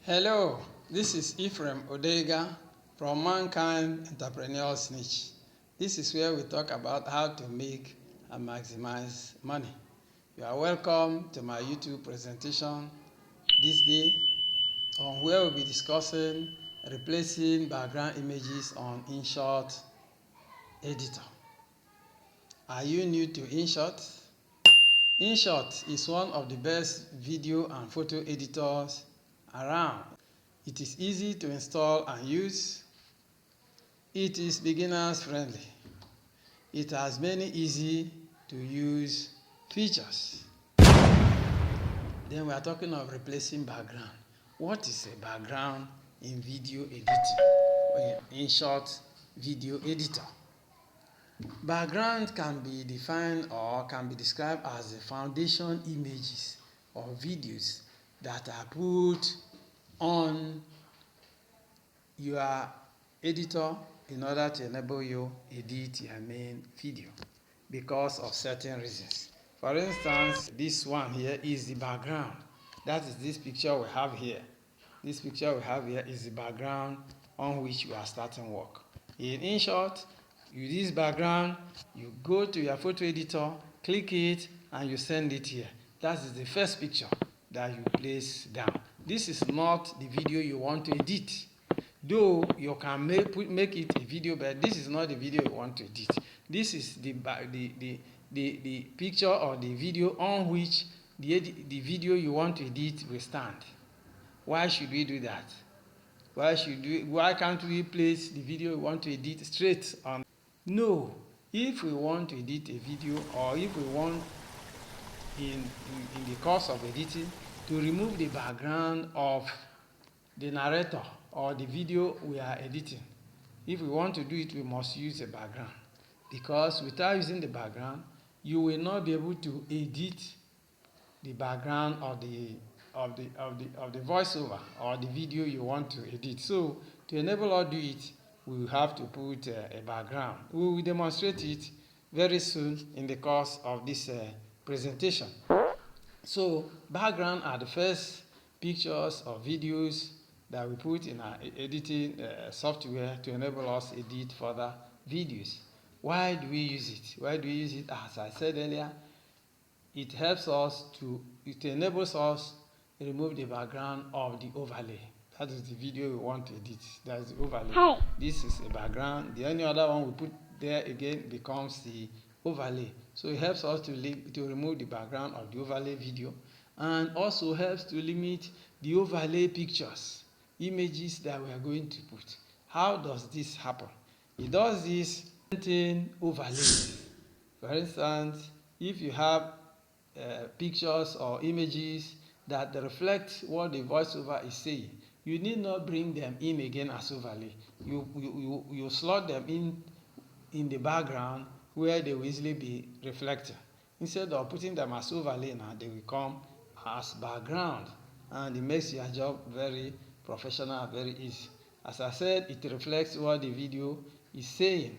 Hello, this is Ephraim Odega from Mankind Entrepreneur's Niche. This is where we talk about how to make and maximize money. You are welcome to my YouTube presentation this day on where we'll be discussing replacing background images on Inshot editor. Are you new to Inshot? Inshot is one of the best video and photo editors around. It is easy to install and use. It is beginners friendly. It has many easy to use features. Then we are talking of replacing background. What is a background in video editing? In short, video editor. Background can be defined or can be described as the foundation images or videos that are put on your editor in order to enable you edit your main video because of certain reasons. For instance, this one here is the background. That is this picture we have here. This picture we have here is the background on which we are starting work. In short, you use this background, you go to your photo editor, click it, and you send it here. That is the first picture that you place down. This is not the video you want to edit. Though you can make it a video, but this is not the video you want to edit. This is the picture or the video on which the video you want to edit will stand. Why should we do that? Why can't we place the video we want to edit straight on? No, if we want to edit a video, or if we want in the course of editing to remove the background of the narrator or the video we are editing, if we want to do it, we must use a background, because without using the background you will not be able to edit the background of the voiceover or the video you want to edit. So to enable us to do it, we will have to put a background. We will demonstrate it very soon in the course of this presentation. So background are the first pictures or videos that we put in our editing software to enable us edit further videos. Why do we use it? Why do we use it? As I said earlier, it helps us it enables us to remove the background of the overlay. That is the video we want to edit. That is the overlay. Hi. This is a background. The only other one we put there again becomes the overlay. So it helps us to remove the background of the overlay video, and also helps to limit the overlay pictures, images that we are going to put. How does this happen? It does this in overlays. For instance, if you have pictures or images that reflect what the voiceover is saying, you need not bring them in again as overlay. You slot them in the background where they will easily be reflected. Instead of putting them as overlay, now they will come as background, and it makes your job very professional, very easy. As I said, it reflects what the video is saying,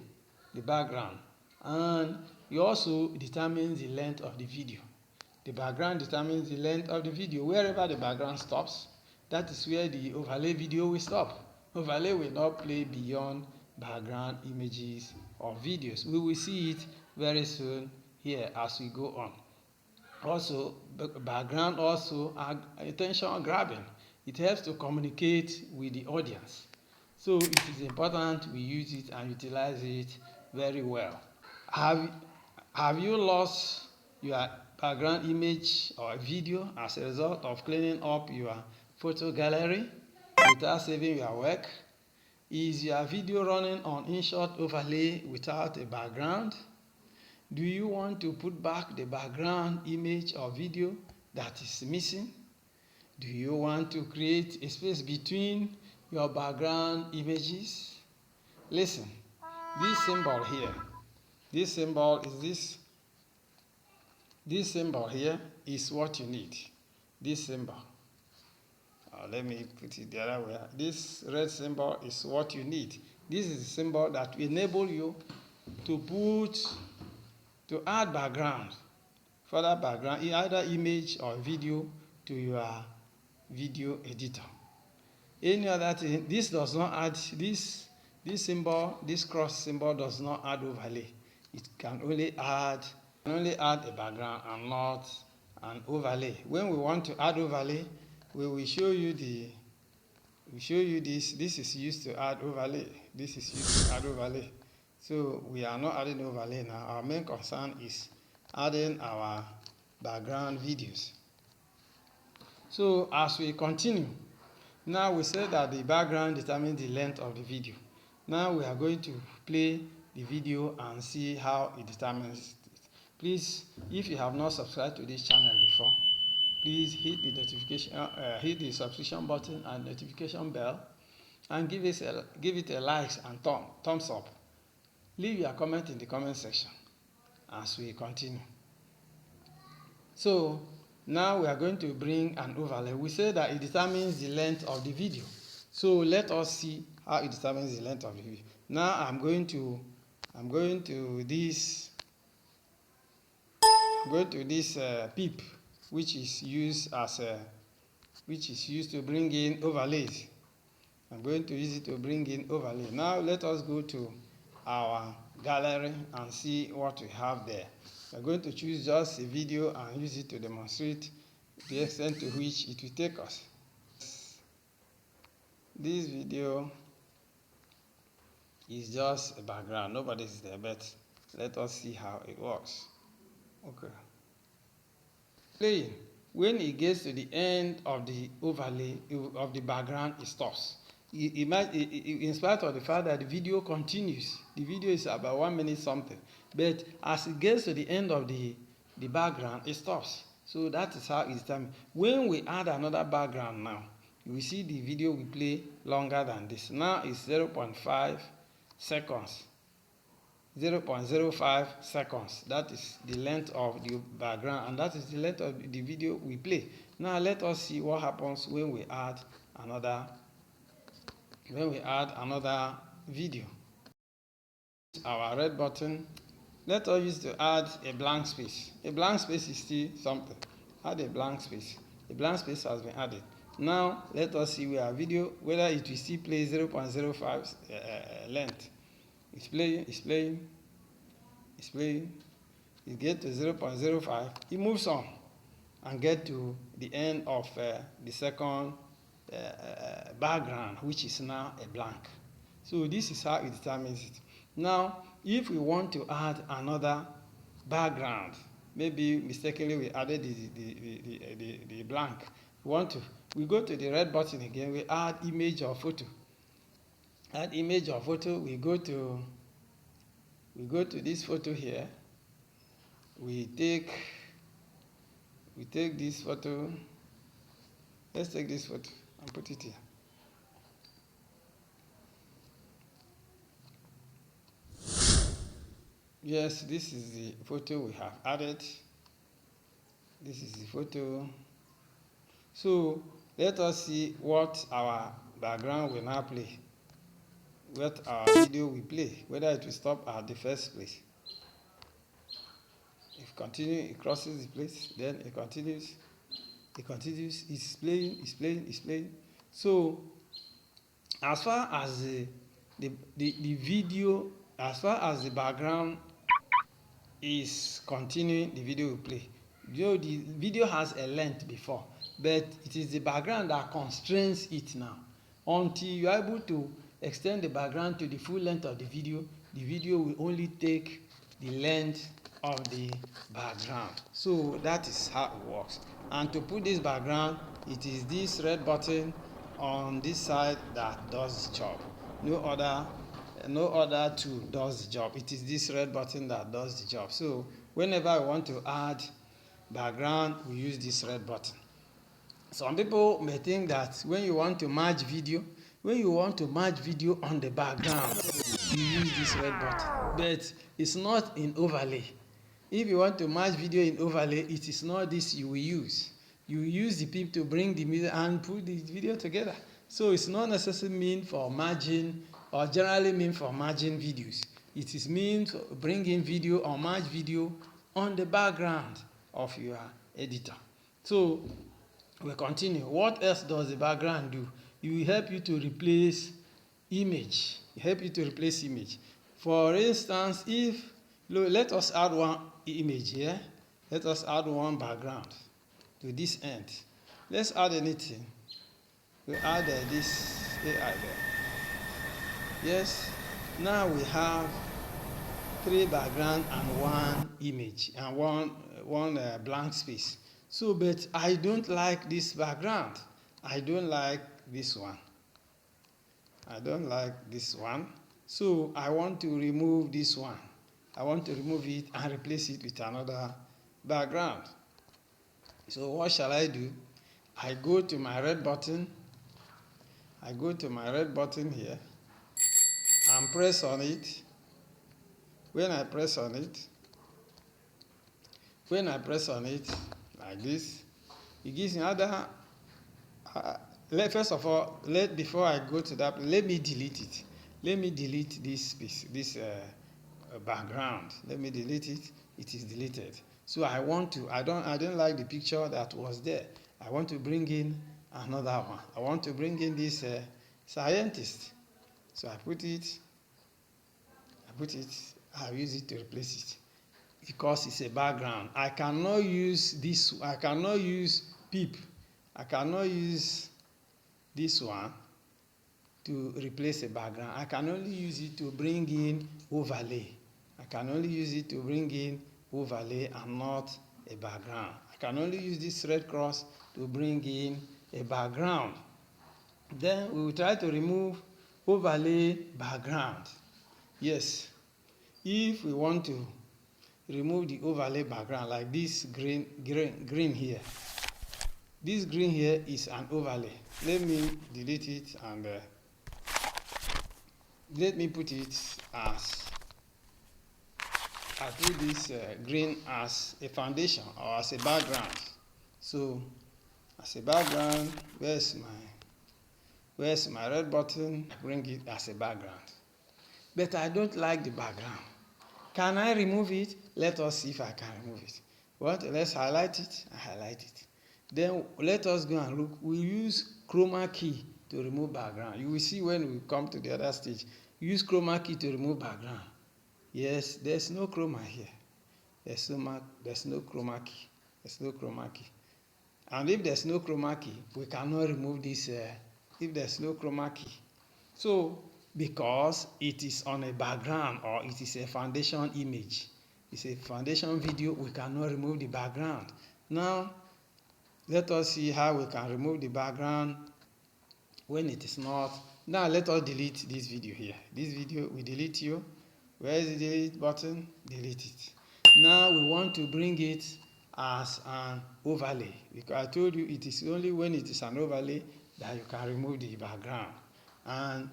the background, and it also determines the length of the video. The background determines the length of the video. Wherever the background stops, that is where the overlay video will stop. Overlay will not play beyond background images or videos. We will see it very soon here as we go on. Also, background also attention grabbing. It helps to communicate with the audience. So it is important we use it and utilize it very well. Have you lost your background image or video as a result of cleaning up your photo gallery without saving your work? Is your video running on Inshot overlay without a background? Do you want to put back the background image or video that is missing? Do you want to create a space between your background images? Listen, this symbol here, this symbol here is what you need. This symbol. Let me put it the other way. This red symbol is what you need. This is the symbol that will enable you to add background, further background, either image or video, to your video editor. Any other thing, this does not add, this symbol, this cross symbol does not add overlay. It can only add a background and not an overlay. When we want to add overlay, we will show you this. This is used to add overlay. This is used to add overlay. So we are not adding overlay now. Our main concern is adding our background videos. So as we continue, now we said that the background determines the length of the video. Now we are going to play the video and see how it determines it. Please, if you have not subscribed to this channel before, please hit the notification, hit the subscription button and notification bell, and give it a like and thumbs up. Leave your comment in the comment section as we continue. So now we are going to bring an overlay. We say that it determines the length of the video. So let us see how it determines the length of the video. Now I'm going to this peep, which is used to bring in overlays. I'm going to use it to bring in overlay. Now let us go to our gallery and see what we have there. We're going to choose just a video and use it to demonstrate the extent to which it will take us. This video is just a background. Nobody's there, but let us see how it works. Okay. Playing. When it gets to the end of the overlay of the background, it stops. In spite of the fact that the video continues, the video is about 1 minute something, but as it gets to the end of the background, it stops. So that is how it's done. When we add another background now, you will see the video will play longer than this. Now it's 0.5 seconds. 0.05 seconds. That is the length of the background, and that is the length of the video we play. Now let us see what happens when we add another video. Our red button. Let us use to add a blank space. A blank space is still something. Add a blank space. A blank space has been added. Now let us see where our video, whether it will still play 0.05 length. It's playing. It gets to 0.05. It moves on and get to the end of the second background, which is now a blank. So this is how it determines it. Now, if we want to add another background, maybe mistakenly we added the blank. We go to the red button again. We add image or photo. Add image or photo. We go to this photo here. We take this photo. Let's take this photo and put it here. Yes, this is the photo we have added. This is the photo. So let us see what our background will now play, what our video will play, whether it will stop at the first place. If continue, it crosses the place, then it continues, it's playing. So as far as the video, as far as the background is continuing, the video will play. The video has a length before, but it is the background that constrains it now. Until you are able to extend the background to the full length of the video will only take the length of the background. So that is how it works. And to put this background, it is this red button on this side that does the job. No other tool does the job. It is this red button that does the job. So whenever we want to add background, we use this red button. Some people may think that when you want to merge video on the background, you use this red button, but it's not in overlay. If you want to merge video in overlay, it is not this you will use. You use the pip to bring the video and put the video together. So it's not necessarily meant for merging, or generally meant for merging videos. It is meant to bring in video or merge video on the background of your editor. So we continue. What else does the background do? it will help you to replace image. For instance, if let us add one image here. Let us add one background to this end. Let's add anything. We add this AI there. Yes. Now we have 3 background and 1 image and one blank space. So, but I don't like this background. I don't like this one. So I want to remove this one. I want to remove it and replace it with another background. So what shall I do? I go to my red button. Here and press on it. When I press on it like this, it gives me other. First of all, before I go to that, let me delete it. Let me delete this piece, this background. Let me delete it. It is deleted. So I don't like the picture that was there. I want to bring in another one. I want to bring in this scientist. So I put it. I use it to replace it because it's a background. I cannot use this. I cannot use peep. I cannot use this one to replace a background. I can only use it to bring in overlay. And not a background. I can only use this red cross to bring in a background. Then we will try to remove overlay background. Yes. If we want to remove the overlay background, like this green here. This green here is an overlay. Let me delete it and let me put it as, I put this green as a foundation or as a background. So as a background, where's my red button? I bring it as a background. But I don't like the background. Can I remove it? Let us see if I can remove it. Let's highlight it. I highlight it. Then let us go and look. We use chroma key to remove background. You will see when we come to the other stage. Use chroma key to remove background. Yes, there's no chroma here. There's no chroma key. And if there's no chroma key, we cannot remove this. If there's no chroma key, so because it is on a background or it is a foundation image, it's a foundation video, we cannot remove the background. Now, let us see how we can remove the background when it is not. Now, let us delete this video here. This video, we delete you. Where is the delete button? Delete it. Now, we want to bring it as an overlay, because I told you it is only when it is an overlay that you can remove the background. And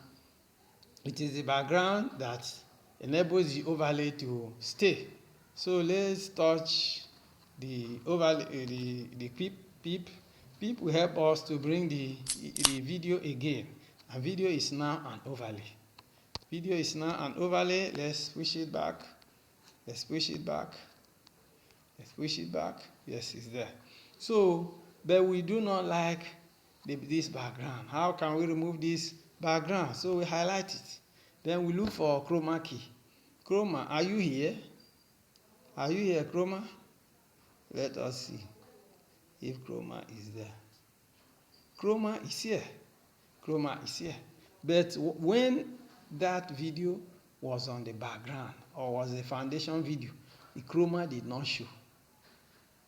it is the background that enables the overlay to stay. So let's touch the overlay, the peep. Peep will help us to bring the video again. And video is now an overlay. Let's push it back. Yes, it's there. So, but we do not like this background. How can we remove this background? So we highlight it. Then we look for chroma key. Chroma, are you here? Chroma? Let us see if chroma is there. Chroma is here. But when that video was on the background or was a foundation video, the chroma did not show.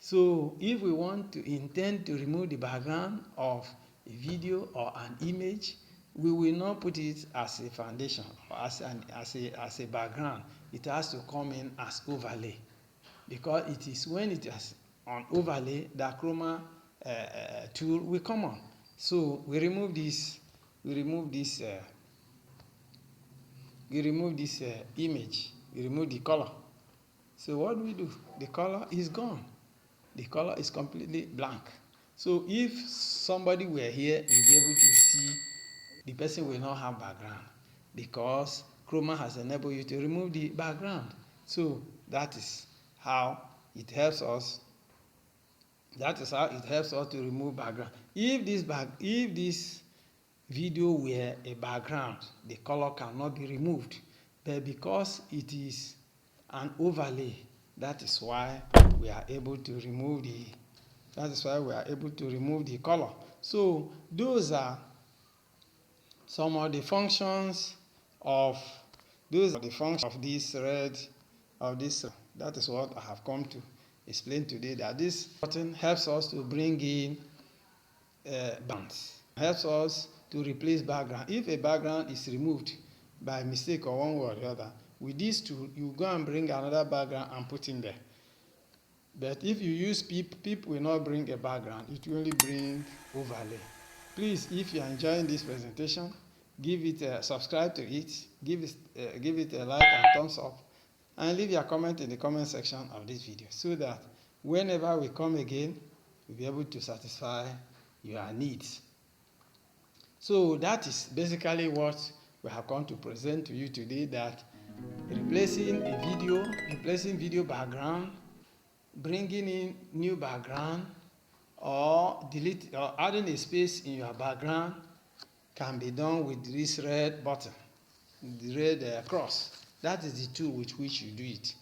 So if we want to intend to remove the background of a video or an image, we will not put it as a foundation or as a background. It has to come in as overlay, because it is when it is on overlay that chroma tool will come on. So we remove this image. We remove the color. So what do we do? The color is gone. The color is completely blank. So if somebody were here, you'll be able to see the person will not have background, because chroma has enabled you to remove the background. So that is how it helps us. To remove background. If this video were a background, the color cannot be removed. But because it is an overlay, that is why we are able to remove the color. So those are some of the functions of this. That is what I have come to explain today, that this button helps us to bring in bands, helps us to replace background. If a background is removed by mistake or one way or the other, with this tool you go and bring another background and put in there. But if you use PIP will not bring a background, it will only bring overlay. Please, if you are enjoying this presentation, give it a subscribe to it, give it a like and thumbs up, and leave your comment in the comment section of this video, so that whenever we come again, we'll be able to satisfy your needs. So that is basically what we have come to present to you today, that replacing video background, bringing in new background, or adding a space in your background can be done with this red button, the red cross. That is the tool with which you do it.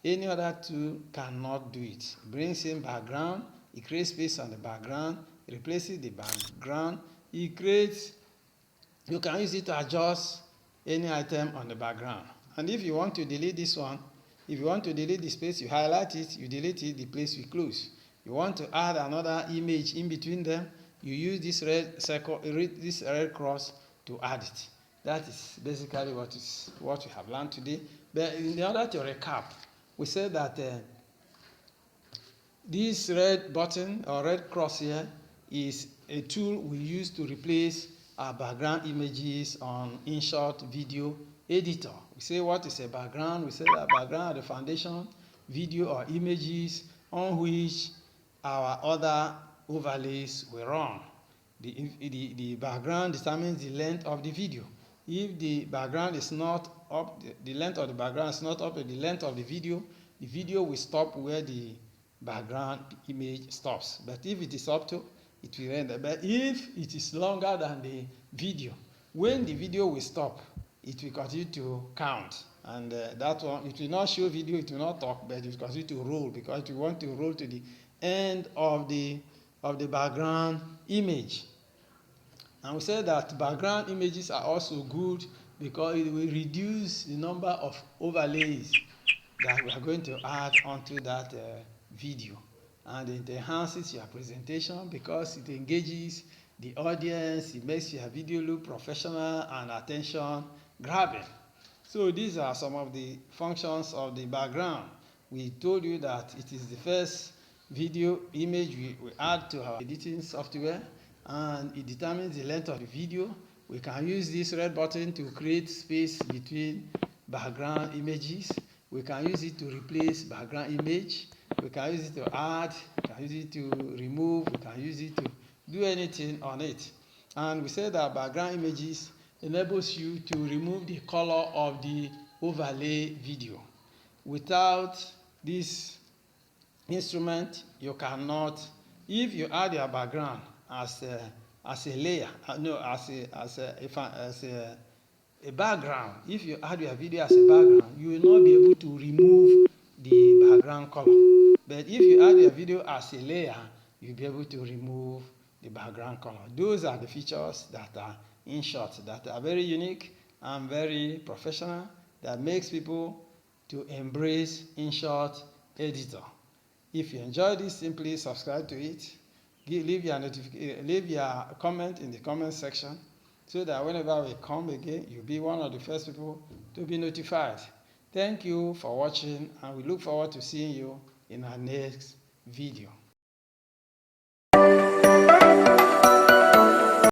Any other tool cannot do it. Brings in background, it creates space on the background, replaces the background, you can use it to adjust any item on the background. And if you want to delete this one, if you want to delete the space, you highlight it, you delete it, the place will close. You want to add another image in between them, you use this red circle, this red cross to add it. That is basically what we have learned today. But in order to recap, we said that this red button or red cross here is a tool we use to replace our background images on Inshot video editor. We say what is a background? We say that background are the foundation video or images on which our other overlays will run. The background determines the length of the video. If the background is not up, the length of the background is not up to the length of the video will stop where the background image stops. But if it is up to, it will render. But if it is longer than the video, when the video will stop, it will continue to count. And that one, it will not show video, it will not talk, but it will continue to roll, because it will want to roll to the end of the background image. And we said that background images are also good because it will reduce the number of overlays that we are going to add onto that video. And it enhances your presentation because it engages the audience, it makes your video look professional and attention grabbing. So these are some of the functions of the background. We told you that it is the first video image we add to our editing software, and it determines the length of the video. We can use this red button to create space between background images. We can use it to replace background image. We can use it to add, we can use it to remove, we can use it to do anything on it. And we said that background images enables you to remove the color of the overlay video. Without this instrument, you cannot. If you add your background as a layer, as a background, if you add your video as a background, you will not be able to remove the background color. But if you add your video as a layer, you'll be able to remove the background color. Those are the features that are Inshot, that are very unique and very professional, that makes people to embrace Inshot editor. If you enjoyed this, simply subscribe to it. Leave your comment in the comment section, so that whenever we come again, you'll be one of the first people to be notified. Thank you for watching, and we look forward to seeing you in our next video.